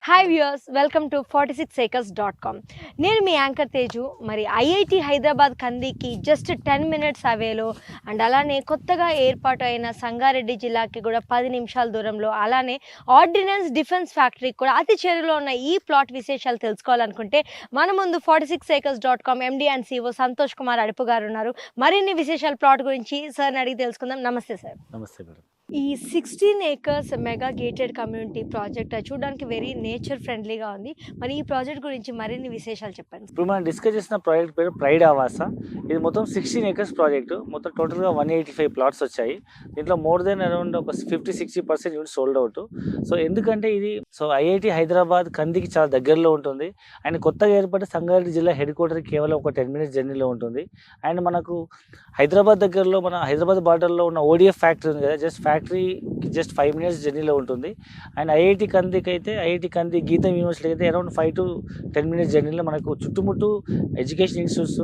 Hi viewers, welcome to 46acres.com. నేను మీ anchor Teju. మరి IIT Hyderabad కందికి జస్ట్ 10 మినిట్స్ అవేలో అండ్ అలానే కొత్తగా ఏర్పాటు అయిన సంగారెడ్డి జిల్లాకి కూడా 10 నిమిషాల దూరంలో, అలానే ఆర్డినెన్స్ డిఫెన్స్ ఫ్యాక్టరీకి కూడా అతి చేరులో ఉన్న ఈ ప్లాట్ విశేషాలు తెలుసుకోవాలనుకుంటే మన ముందు 46acres.com MD and CEO Santosh Kumar Adupu garu ఉన్నారు. మరిన్ని విశేషాలు ప్లాట్ గురించి సార్ని అడిగి తెలుసుకుందాం. నమస్తే సార్. నమస్తే మేడం. ఈ 16 acres mega gated community project చూడడానికి వెరీ నేచర్ ఫ్రెండ్లీగా ఉంది. మరి ఈ ప్రాజెక్ట్ గురించి మరిన్ని విశేషాలు చెప్పండి. ఇప్పుడు మనం డిస్కస్ చేసిన ప్రాజెక్ట్ పేరు ప్రైడ్ ఆవాస. ఇది మొత్తం 16 ఏకర్స్ ప్రాజెక్టు. మొత్తం టోటల్గా 185 ప్లాట్స్ వచ్చాయి. దీంట్లో మోర్ దెన్ అరౌండ్ ఒక 50-60% యూనిట్ సోల్డ్ అవుట్. సో ఎందుకంటే ఇది ఐఐటి హైదరాబాద్ కందికి చాలా దగ్గరలో ఉంటుంది. అండ్ కొత్తగా ఏర్పడిన సంగారెడ్డి జిల్లా హెడ్ క్వార్టర్ కేవలం ఒక 10 మినిట్స్ జర్నీలో ఉంటుంది. అండ్ మనకు హైదరాబాద్ దగ్గరలో మన హైదరాబాద్ బార్డర్లో ఉన్న ఓడిఎఫ్ ఫ్యాక్టరీ ఉంది కదా, ఫ్యాక్టరీకి జస్ట్ 5 మినిట్స్ జర్నీలో ఉంటుంది. అండ్ ఐఐటి కంది గీతం యూనివర్సిటీకి అయితే అరౌండ్ 5 to 10 మినిట్స్ జర్నీలో మనకు చుట్టుముట్టు education institutes,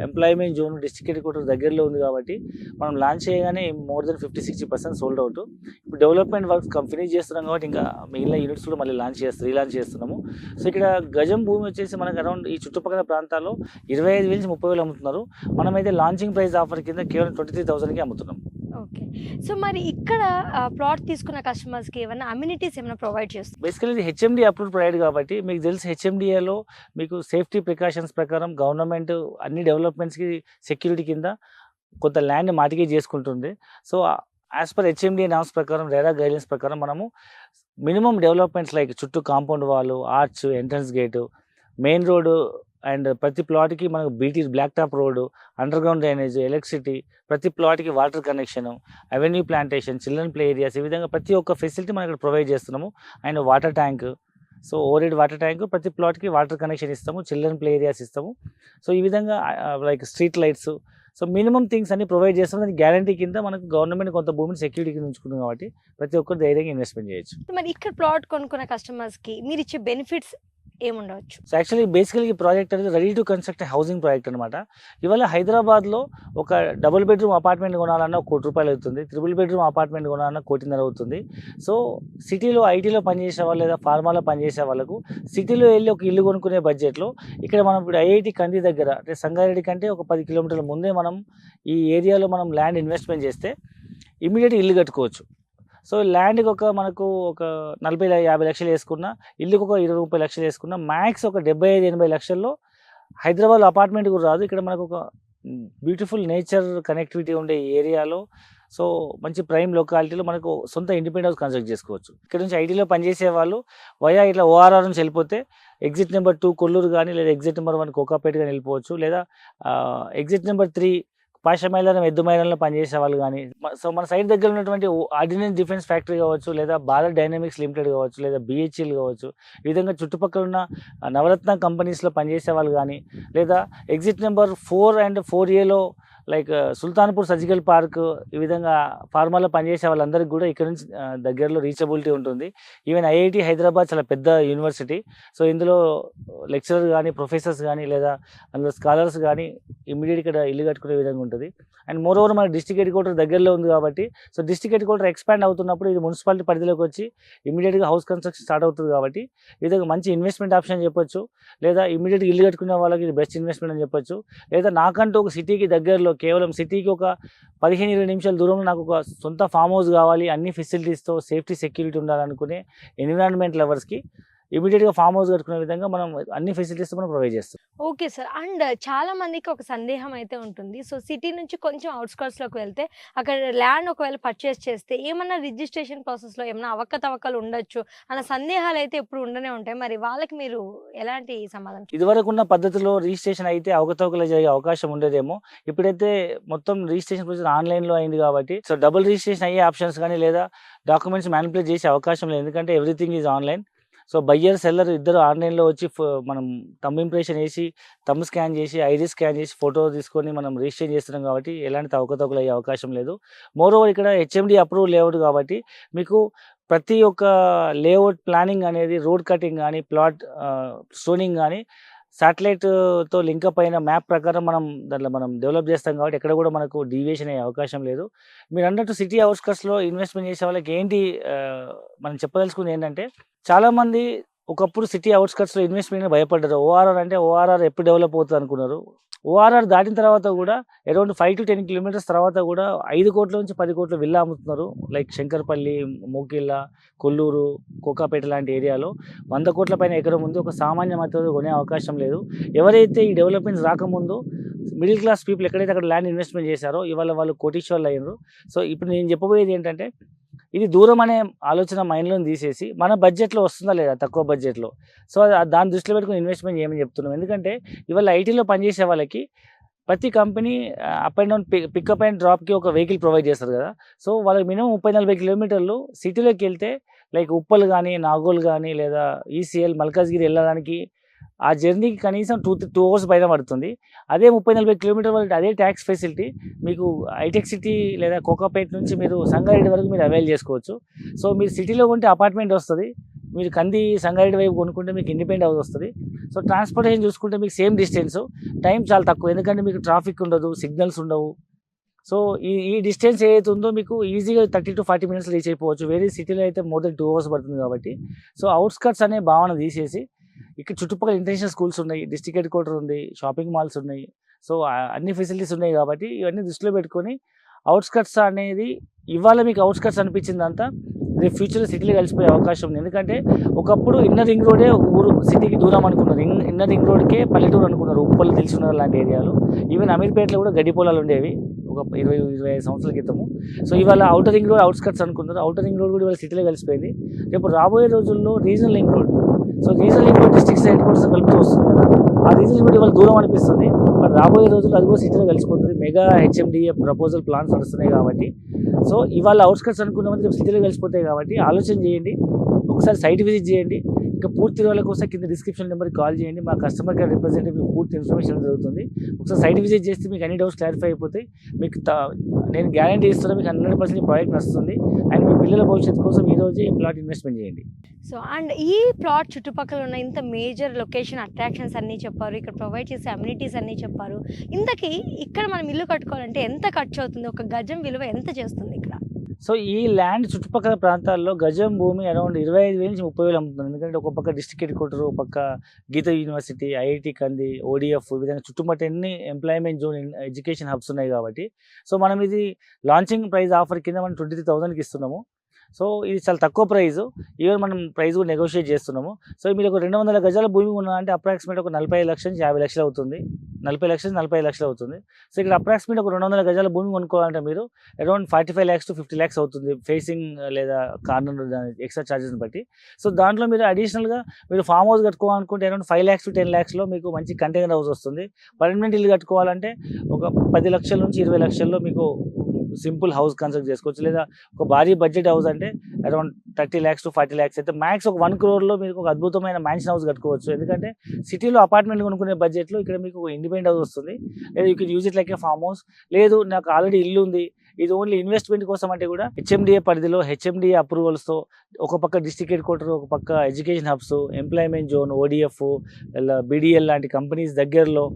employment zone, district head quarter దగ్గరలో ఉంది కాబట్టి మనం లాంచ్ చేయగానే మోర్ దెన్ 50-60% సోల్డ్ అవుట్. ఇప్పుడు డెవలప్మెంట్ వర్క్స్ ఫినిష్ చేస్తున్నాం కాబట్టి ఇంకా మిగిలిన యూనిట్స్లో మళ్ళీ రీలాంచ్ చేస్తున్నాము. సో ఇక్కడ గజం భూమి వచ్చేసి మనకు అరౌండ్ ఈ చుట్టుపక్కల ప్రాంతాల్లో 25,000 నుంచి 30,000 అమ్ముతున్నారు. మనమైతే లాంచింగ్ ప్రైస్ ఆఫర్ కింద కేవలం 23,000కి అమ్ముతున్నాం. ఓకే, సో మరి ఇక్కడ ప్లాట్ తీసుకున్న కస్టమర్స్కి ఏమైనా అమ్యూనిటీస్ ఏమైనా ప్రొవైడ్ చేస్తుంది? బేసికలీ ఇది హెచ్ఎండి అప్రూవ్ ప్రైడ్ కాబట్టి మీకు తెలిసి హెచ్ఎండిఏలో మీకు సేఫ్టీ ప్రికాషన్స్ ప్రకారం గవర్నమెంట్ అన్ని డెవలప్మెంట్స్కి సెక్యూరిటీ కింద కొంత ల్యాండ్ మార్టిగేజ్ చేసుకుంటుంది. So as per HMDA norms ప్రకారం, రెరా గైడ్లైన్స్ ప్రకారం మనము మినిమం డెవలప్మెంట్స్ లైక్ చుట్టూ కాంపౌండ్ వాళ్ళు, arch, entrance gate, main road and ప్రతి ప్లాట్కి మనకు BT black top road, underground drainage, electricity, ప్రతి ప్లాట్కి water connection, avenue plantation, children play areas, ఈ విధంగా ప్రతి ఒక్క ఫెసిలిటీ మనం ఇక్కడ ప్రొవైడ్ చేస్తున్నాము. And water tank, so over water tank, ప్రతి ప్లాట్కి వాటర్ కనెక్షన్ ఇస్తాము, చిల్డ్రన్ ప్లే ఏరియాస్ ఇస్తాము. సో ఈ విధంగా like street lights, so minimum things అన్ని ప్రొవైడ్ చేస్తాం. దానికి గ్యారంటీ కింద మనకు గవర్నమెంట్ కొంత భూమిని సెక్యూరిటీ కింద ఉంచుకుంటుంది కాబట్టి ప్రతి ఒక్కరు ధైర్యంగా ఇన్వెస్ట్మెంట్ చేయొచ్చు. మరి ఇక్కడ ప్లాట్ కొనుక్కున్న కస్టమర్స్కి మీరు ఇచ్చే బెనిఫిట్స్ ఏముండవచ్చు? సో యాక్చువల్లీ బేసికలీ ఈ ప్రాజెక్ట్ అనేది ready to construct housing project అనమాట. ఇవాళ హైదరాబాద్లో ఒక డబుల్ బెడ్రూమ్ అపార్ట్మెంట్ కొనాలన్నా ₹1 కోటి అవుతుంది, ట్రిపుల్ బెడ్రూమ్ అపార్ట్మెంట్ కొనాలన్నా ₹1.5 కోటి అవుతుంది. సో సిటీలో ఐటీలో పనిచేసే వాళ్ళు లేదా ఫార్మాలో పనిచేసే వాళ్ళకు సిటీలో వెళ్ళి ఒక ఇల్లు కొనుక్కునే బడ్జెట్లో ఇక్కడ మనం ఇప్పుడు ఐఐటి కంది దగ్గర అంటే సంగారెడ్డి కంటే ఒక 10 కిలోమీటర్ల ముందే మనం ఈ ఏరియాలో మనం ల్యాండ్ ఇన్వెస్ట్మెంట్ చేస్తే ఇమీడియట్గా ఇల్లు కట్టుకోవచ్చు. సో ల్యాండ్కి మనకు ఒక 40-50 లక్షలు వేసుకున్నా, ఇల్లుకి ఒక 20-30 లక్షలు వేసుకున్నా, మ్యాక్స్ ఒక 75-80 లక్షల్లో హైదరాబాద్లో అపార్ట్మెంట్ కూడా రాదు. ఇక్కడ మనకు ఒక బ్యూటిఫుల్ నేచర్ కనెక్టివిటీ ఉండే ఏరియాలో, సో మంచి ప్రైమ్ లొకాలిటీలో మనకు సొంత ఇండిపెండెంట్ హౌస్ కన్స్ట్రక్ట్ చేసుకోవచ్చు. ఇక్కడ నుంచి ఐటీలో పనిచేసే వాళ్ళు ఇట్లా ఓఆర్ఆర్ నుంచి వెళ్ళిపోతే ఎగ్జిట్ నెంబర్ 2 కొల్లూరు కానీ, లేదా ఎగ్జిట్ నెంబర్ 1 కోకాపేట కానీ వెళ్ళిపోవచ్చు, లేదా ఎగ్జిట్ నెంబర్ 3 పాషమైలారం, ఎద్దుమైలంలో పనిచేసే వాళ్ళు కానీ. సో మన సైడ్ దగ్గర ఉన్నటువంటి ఆర్డినెన్స్ డిఫెన్స్ ఫ్యాక్టరీ కావచ్చు, లేదా భారత్ డైనమిక్స్ లిమిటెడ్ కావచ్చు, లేదా బిహెచ్ఎల్ కావచ్చు, ఈ విధంగా చుట్టుపక్కల ఉన్న నవరత్న కంపెనీస్లో పనిచేసే వాళ్ళు కానీ, లేదా ఎగ్జిట్ నెంబర్ 4 and 4Aలో లైక్ సుల్తాన్పూర్ సర్జికల్ పార్క్, ఈ విధంగా ఫార్మాలో పనిచేసే వాళ్ళందరికీ కూడా ఇక్కడ నుంచి దగ్గరలో రీచబిలిటీ ఉంటుంది. ఈవెన్ ఐఐటి హైదరాబాద్ చాలా పెద్ద యూనివర్సిటీ. సో ఇందులో లెక్చరర్ కానీ, ప్రొఫెసర్స్ కానీ, లేదా అందులో స్కాలర్స్ కానీ ఇమ్మీడియట్ ఇక్కడ ఇల్లు కట్టుకునే విధంగా ఉంటుంది. అండ్ మోర్ ఓవర్ మన డిస్ట్రిక్ట్ హెడ్ క్వార్టర్ దగ్గరలో ఉంది కాబట్టి, so district head quarter expand అవుతున్నప్పుడు ఇది మున్సిపాలిటీ పరిధిలోకి వచ్చి ఇమీడియట్గా హౌస్ కన్స్ట్రక్షన్ స్టార్ట్ అవుతుంది కాబట్టి ఇది ఒక మంచి ఇన్వెస్ట్మెంట్ ఆప్షన్ అని చెప్పొచ్చు. లేదా ఇమీడియట్గా ఇల్లు కట్టుకునే వాళ్ళకి ఇది బెస్ట్ ఇన్వెస్ట్మెంట్ అని చెప్పొచ్చు. లేదా నాకంటూ ఒక సిటీకి దగ్గరలో, కేవలం సిటీకి ఒక 15-20 నిమిషాల దూరంలో నాకు ఒక సొంత ఫామ్ హౌస్ కావాలి, అన్ని ఫెసిలిటీస్తో సేఫ్టీ సెక్యూరిటీ ఉండాలనుకునే ఎన్విరాన్మెంట్ లవర్స్కి ఇమీడియట్గా ఫామ్ హౌస్ కట్టుకునే విధంగా మనం అన్ని ఫెసిలిటీస్ మనం ప్రొవైడ్ చేస్తాం. Okay sir. అండ్ చాలా మందికి ఒక సందేహం అయితే ఉంటుంది. సో సిటీ నుంచి కొంచెం అవుట్స్కర్ట్స్లోకి వెళ్తే అక్కడ ల్యాండ్ ఒకవేళ పర్చేస్ చేస్తే ఏమన్నా రిజిస్ట్రేషన్ ప్రాసెస్లో ఏమైనా అవకతవకలు ఉండొచ్చు అన్న సందేహాలు అయితే ఎప్పుడు ఉండనే ఉంటాయి. మరి వాళ్ళకి మీరు ఎలాంటి సమాధానం? ఇదివరకు ఉన్న పద్ధతిలో రిజిస్ట్రేషన్ అయితే అవకతవకలు జరిగే అవకాశం ఉండేదేమో. ఇప్పుడైతే మొత్తం రిజిస్ట్రేషన్ ప్రొసీజర్ ఆన్లైన్లో అయింది కాబట్టి సో డబుల్ రిజిస్ట్రేషన్ అయ్యే ఆప్షన్స్ కానీ, లేదా డాక్యుమెంట్స్ మ్యానిపులేట్ చేసే అవకాశం లేదు. ఎందుకంటే everything is online. So buyer seller ఇద్దరు ఆన్లైన్లో వచ్చి మనం థంబ్ ఇంప్రెషన్ వేసి, థంబ్ స్కాన్ చేసి, ఐడి స్కాన్ చేసి, ఫోటో తీసుకొని మనం రిజిస్టర్ చేస్తున్నాం కాబట్టి ఎలాంటి అవకతవకలు అయ్యే అవకాశం లేదు. మోర్ ఓవర్ ఇక్కడ హెచ్ఎండి అప్రూవ్ లేఅవుట్ కాబట్టి మీకు ప్రతి ఒక్క లేఅవుట్ ప్లానింగ్ అనేది, రోడ్ కటింగ్ కానీ, ప్లాట్ స్టోనింగ్ కానీ శాటిలైట్తో లింకప్ అయిన మ్యాప్ ప్రకారం దాంట్లో మనం డెవలప్ చేస్తాం కాబట్టి ఎక్కడ కూడా మనకు డీవియేషన్ అయ్యే అవకాశం లేదు. మీరు అన్నట్టు సిటీ అవుట్స్కట్స్లో ఇన్వెస్ట్మెంట్ చేసే వాళ్ళకి ఏంటి మనం చెప్పదలుచుకుంది ఏంటంటే, చాలామంది ఒకప్పుడు సిటీ అవుట్స్కట్స్లో ఇన్వెస్ట్మెంట్ భయపడ్డారు. ఓఆర్ఆర్ అంటే ఓఆర్ఆర్ ఎప్పుడు డెవలప్ అవుతుంది అనుకున్నారు. ఓఆర్ఆర్ దాటిన తర్వాత కూడా అరౌండ్ 5 to 10 కిలోమీటర్స్ తర్వాత కూడా 5 కోట్ల నుంచి 10 కోట్ల విల్లా అమ్ముతున్నారు. లైక్ శంకర్పల్లి, మూకిళ్ళ, కొల్లూరు, కోకాపేట లాంటి ఏరియాలో 100 కోట్ల పైన ఎకరం ఉంది. ఒక సామాన్య మధ్యలో కొనే అవకాశం లేదు. ఎవరైతే ఈ డెవలప్మెంట్స్ రాకముందు మిడిల్ క్లాస్ పీపుల్ ఎక్కడైతే అక్కడ ల్యాండ్ ఇన్వెస్ట్మెంట్ చేశారో ఇవాళ వాళ్ళు కోటీశ్వర్లు అయ్యారు. సో ఇప్పుడు నేను చెప్పబోయేది ఏంటంటే ఇది దూరం అనే ఆలోచన మైండ్లో తీసేసి మన బడ్జెట్లో వస్తుందా లేదా, తక్కువ బడ్జెట్లో, సో దాన్ని దృష్టిలో పెట్టుకుని ఇన్వెస్ట్మెంట్ చేయమని చెప్తున్నాం. ఎందుకంటే ఇవాళ ఐటీలో పనిచేసే వాళ్ళకి ప్రతి company up and down pickup and డ్రాప్కి ఒక వెహికల్ ప్రొవైడ్ చేస్తారు కదా. సో వాళ్ళకి మినిమం 30-40 కిలోమీటర్లు సిటీలోకి వెళ్తే లైక్ ఉప్పల్ కానీ, నాగోల్ కానీ, లేదా ఈసీఎల్, మల్కాజ్గిరి వెళ్ళడానికి ఆ జర్నీకి కనీసం 2 అవర్స్ పైన పడుతుంది. అదే 30-40 కిలోమీటర్ వరకు అదే ట్యాక్స్ ఫెసిలిటీ మీకు హైటెక్ సిటీ లేదా కోకాపేట నుంచి మీరు సంగారెడ్డి వరకు మీరు అవైల్ చేసుకోవచ్చు. సో మీరు సిటీలో ఉంటే అపార్ట్మెంట్ వస్తుంది, మీరు కంది సంగారెడ్డి వైపు కొనుక్కుంటే మీకు ఇండిపెండెంట్ హౌస్ వస్తుంది. సో ట్రాన్స్పోర్టేషన్ చూసుకుంటే మీకు సేమ్ డిస్టెన్స్, టైం చాలా తక్కువ, ఎందుకంటే మీకు ట్రాఫిక్ ఉండదు, సిగ్నల్స్ ఉండవు. సో ఈ డిస్టెన్స్ ఏదైతే ఉందో మీకు ఈజీగా 30 to 40 మినిట్స్ రీచ్ అయిపోవచ్చు. వేరే సిటీలో అయితే మోర్ దెన్ 2 అవర్స్ పడుతుంది. కాబట్టి సో అవుట్స్కట్స్ అనే భావన తీసేసి ఇక్కడ చుట్టుపక్కల ఇంటర్నేషనల్ స్కూల్స్ ఉన్నాయి, డిస్ట్రిక్ట్ హెడ్ క్వార్టర్ ఉంది, షాపింగ్ మాల్స్ ఉన్నాయి. సో అన్ని ఫెసిలిటీస్ ఉన్నాయి. కాబట్టి ఇవన్నీ దృష్టిలో పెట్టుకొని అవుట్స్కట్స్ అనేది ఇవాళ మీకు అవుట్స్కట్స్ అనిపించిందంతా రేపు ఫ్యూచర్లో సిటీలో కలిసిపోయే అవకాశం ఉంది. ఎందుకంటే ఒకప్పుడు ఇన్నర్ రింగ్ రోడే ఊరు సిటీకి దూరం అనుకున్నారు, ఇన్నర్ రింగ్ రోడ్కే పల్లెటూరు అనుకున్నారు, ఉప్పలు తెలుసుకున్నారు లాంటి ఏరియాలు. ఈవెన్ అమీర్పేటలో కూడా గడ్డి పొలాలు ఉండేవి ఒక 20-25 సంవత్సరాల క్రితము. సో ఇవాళ అవుటర్ రింగ్ రోడ్ అవుట్స్కట్స్ అనుకున్నారు, అవుటర్ రింగ్ రోడ్ కూడా ఇవాళ సిటీలో కలిసిపోయింది. రేపు రాబోయే రోజుల్లో regional ring road, so regional ring road districts head quarters కలుపుతూ వస్తుంది కదా, ఆ రీజనల్ రింగ్ రోడ్ ఇవాళ దూరం అనిపిస్తుంది. మరి రాబోయే రోజుల్లో అది కూడా సిటీలో కలిసిపోతుంది. మెగా హెచ్ఎండిఏ ప్రపోజల్ ప్లాన్స్ నడుస్తున్నాయి కాబట్టి సో ఇవాళ అవుట్స్కట్స్ అనుకున్న రేపు సిటీలో కలిసిపోతాయి. కాబట్టి ఆలోచన చేయండి, ఒకసారి సైట్ విజిట్ చేయండి. ఇంకా పూర్తి వివరాల కోసం కింద డిస్క్రిప్షన్ నెంబర్కి కాల్ చేయండి. మా కస్టమర్ కేర్ రిప్రజెంటేటివ్ మీకు పూర్తి ఇన్ఫర్మేషన్ జరుగుతుంది. ఒకసారి సైట్ విజిట్ చేస్తే మీకు అన్ని డౌట్స్ క్లారిఫై అయిపోతాయి. మీకు నేను గ్యారంటీ ఇస్తున్నాను, మీకు 100% ఈ ప్రాజెక్ట్ నడుస్తుంది. అండ్ మీ పిల్లల భవిష్యత్తు కోసం ఈ రోజు ఈ ప్లాట్ ఇన్వెస్ట్మెంట్ చేయండి. సో అండ్ ఈ ప్లాట్ చుట్టుపక్కల ఉన్న ఇంత మేజర్ లొకేషన్ అట్రాక్షన్స్ అన్నీ చెప్పారు, ఇక్కడ ప్రొవైడ్ చేసే అమ్యూనిటీస్ అన్నీ చెప్పారు. ఇంతకీ ఇక్కడ మనం ఇల్లు కట్టుకోవాలంటే ఎంత ఖర్చు అవుతుంది, ఒక గజం విలువ ఎంత చేస్తుంది ఇక్కడ? సో ఈ ల్యాండ్ చుట్టుపక్కల ప్రాంతాల్లో గజం భూమి అరౌండ్ 25,000 నుంచి 30,000 అమ్ముతుంది. ఎందుకంటే ఒక పక్క డిస్ట్రిక్ట్ హెడ్ క్వార్టర్, ఒక పక్క గీత యూనివర్సిటీ, ఐఐటి కంది, ఓడిఎఫ్, ఈ విధంగా చుట్టుపక్కల ఎన్ని ఎంప్లాయ్మెంట్ జోన్, ఎడ్యుకేషన్ హబ్స్ ఉన్నాయి. కాబట్టి సో మనం ఇది లాంచింగ్ ప్రైస్ ఆఫర్ కింద మనం 23,000కి ఇస్తున్నాము. సో ఇది చాలా తక్కువ ప్రైస్, ఈవెన్ మనం ప్రైస్ కూడా నెగోషియేట్ చేస్తున్నాము. సో మీరు ఒక 200 గజాల భూమి ఉన్నా అంటే అప్రాక్సిమేట్ ఒక 45 లక్షల నుంచి 50 లక్షలు అవుతుంది, 40 లక్షల నుంచి 45 లక్షలు అవుతుంది. సో ఇక్కడ అప్రాక్సిమేట్ ఒక 200 గజాల భూమి కొనుక్కోవాలంటే మీరు అరౌండ్ 45 lakhs to 50 lakhs అవుతుంది, ఫేసింగ్ లేదా కార్నర్ ఎక్స్ట్రా ఛార్జెస్ని బట్టి. సో దాంట్లో మీరు అడిషనల్గా మీరు ఫామ్ హౌస్ కట్టుకోవాలనుకుంటే అరౌండ్ 5 lakhs to 10 lakhsలో మీకు మంచి కంటైనర్ హౌస్ వస్తుంది. పర్మనెంట్ ఇల్లు కట్టుకోవాలంటే ఒక 10 లక్షల నుంచి 20 లక్షల్లో మీకు సింపుల్ హౌస్ కన్స్ట్రక్ట్ చేసుకోవచ్చు. లేదా ఒక భారీ బడ్జెట్ హౌస్ అంటే అరౌండ్ 30 lakhs to 40 lakhs అయితే మ్యాక్స్ ఒక 1 crore మీకు ఒక అద్భుతమైన మ్యాన్షన్ హౌస్ కట్టుకోవచ్చు. ఎందుకంటే సిటీలో అపార్ట్మెంట్ కొనుక్కునే బడ్జెట్లో ఇక్కడ మీకు ఇండిపెండెంట్ హౌస్ వస్తుంది. లేదా you can use it like A farm house. లేదు నాకు ఆల్రెడీ ఇల్లు ఉంది, ఇది ఓన్లీ ఇన్వెస్ట్మెంట్ కోసం అంటే కూడా హెచ్ఎండిఏ పరిధిలో హెచ్ఎండిఏ అప్రూవల్స్తో ఒక పక్క డిస్ట్రిక్ట్ హెడ్ క్వార్టర్, ఒక పక్క education hubs, employment zone, ODF, BDL లాంటి కంపెనీస్ దగ్గరలో,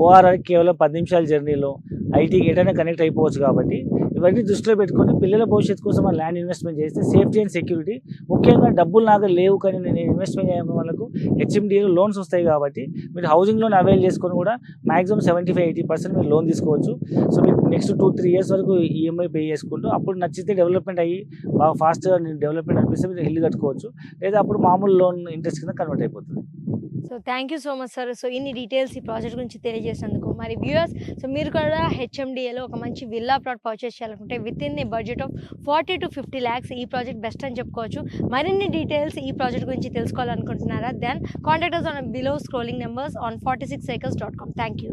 ఓఆర్ఆర్ కేవలం 10 నిమిషాల జర్నీలో, ఐటీకి ఎటైనా కనెక్ట్ అయిపోవచ్చు. కాబట్టి ఇవన్నీ దృష్టిలో పెట్టుకొని పిల్లల భవిష్యత్తు కోసం ఆ ల్యాండ్ ఇన్వెస్ట్మెంట్ చేస్తే సేఫ్టీ అండ్ సెక్యూరిటీ, ముఖ్యంగా డబ్బులు నాకు లేవు కానీ నేను ఇన్వెస్ట్మెంట్ చేయడం వాళ్ళకు హెచ్ఎండిఏలో లోన్స్ వస్తాయి. కాబట్టి మీరు హౌసింగ్ లోన్ అవైల్ చేసుకొని కూడా మ్యాక్సిమం 75-80% మీరు లోన్ తీసుకోవచ్చు. సో మీరు నెక్స్ట్ 2-3 years వరకు ఈఎంఐ పే చేసుకుంటూ అప్పుడు నచ్చితే డెవలప్మెంట్ అయ్యి బాగా ఫాస్ట్గా డెవలప్మెంట్ అనిపిస్తే మీరు ఇల్లు కట్టుకోవచ్చు. లేదా అప్పుడు మామూలు లోన్ ఇంట్రెస్ట్ కింద కన్వర్ట్ అయిపోతుంది. So thank you so much sir. So ఇన్ని డీటెయిల్స్ ఈ ప్రాజెక్ట్ గురించి తెలియజేసినందుకు. మరి వ్యూయర్స్, సో మీరు కూడా హెచ్ఎండిఏలో ఒక మంచి విల్లా ప్లాట్ పర్చేస్ చేయాలనుకుంటే within the budget of 40 to 50 lakhs ఈ ప్రాజెక్ట్ బెస్ట్ అని చెప్పుకోవచ్చు. మరిన్ని డీటెయిల్స్ ఈ ప్రాజెక్ట్ గురించి తెలుసుకోవాలనుకుంటున్నారా? Then contact us on below scrolling numbers on 46acres.com. Thank you.